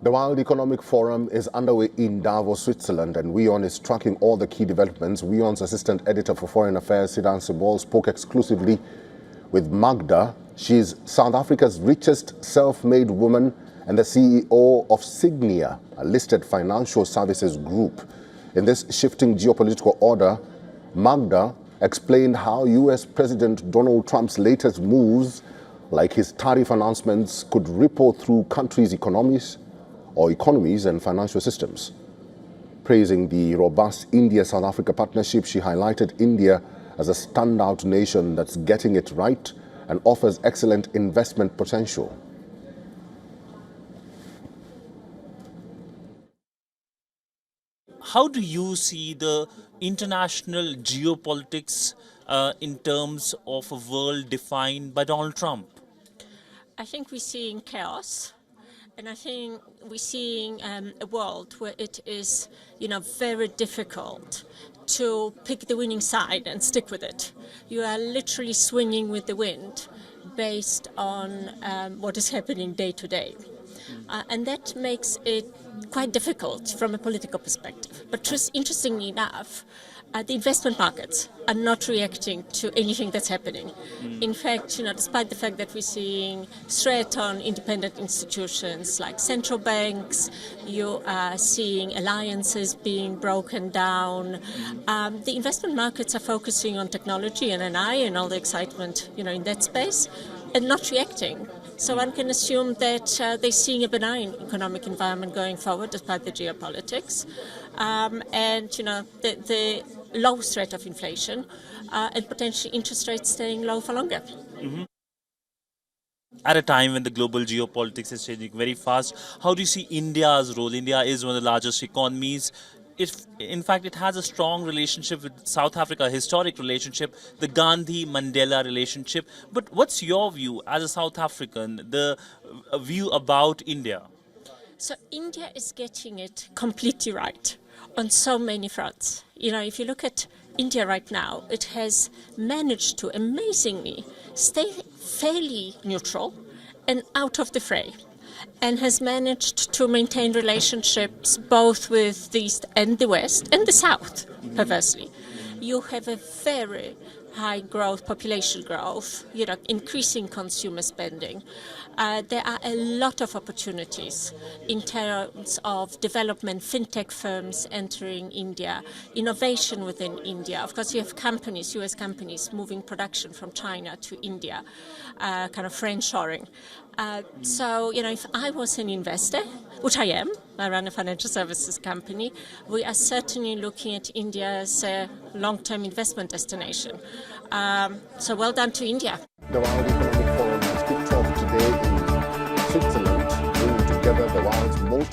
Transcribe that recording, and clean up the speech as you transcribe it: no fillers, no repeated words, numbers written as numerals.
The World Economic Forum is underway in Davos, Switzerland, and WION is tracking all the key developments. WION's assistant editor for foreign affairs, Sidan Sebol, spoke exclusively with Magda. She's South Africa's richest self-made woman and the CEO of Sygnity, a listed financial services group. In this shifting geopolitical order, Magda explained how US President Donald Trump's latest moves, like his tariff announcements, could ripple through countries' economies and financial systems. Praising the robust India-South Africa partnership, she highlighted India as a standout nation that's getting it right and offers excellent investment potential. How do you see the international geopolitics in terms of a world defined by Donald Trump? I think we're seeing chaos. And I think we're seeing a world where it is, very difficult to pick the winning side and stick with it. You are literally swinging with the wind based on what is happening day to day. And that makes it quite difficult from a political perspective. But just interestingly enough, the investment markets are not reacting to anything that's happening. In fact, despite the fact that we're seeing threat on independent institutions like central banks, you are seeing alliances being broken down. The investment markets are focusing on technology and AI and all the excitement, in that space, and not reacting. So one can assume that they're seeing a benign economic environment going forward despite the geopolitics. And, the low threat of inflation and potentially interest rates staying low for longer. Mm-hmm. At a time when the global geopolitics is changing very fast, how do you see India's role? India is one of the largest economies. In fact, it has a strong relationship with South Africa, a historic relationship, the Gandhi-Mandela relationship. But what's your view as a South African, the view about India? So India is getting it completely right on so many fronts. If you look at India right now, it has managed to amazingly stay fairly neutral and out of the fray, and has managed to maintain relationships both with the East and the West and the South, perversely. You have a very high growth, population growth, increasing consumer spending. There are a lot of opportunities in terms of development, fintech firms entering India, innovation within India. Of course, you have companies, US companies, moving production from China to India, kind of friendshoring. So, if I was an investor, which I am, I run a financial services company, we are certainly looking at India as a long-term investment destination. So well done to India.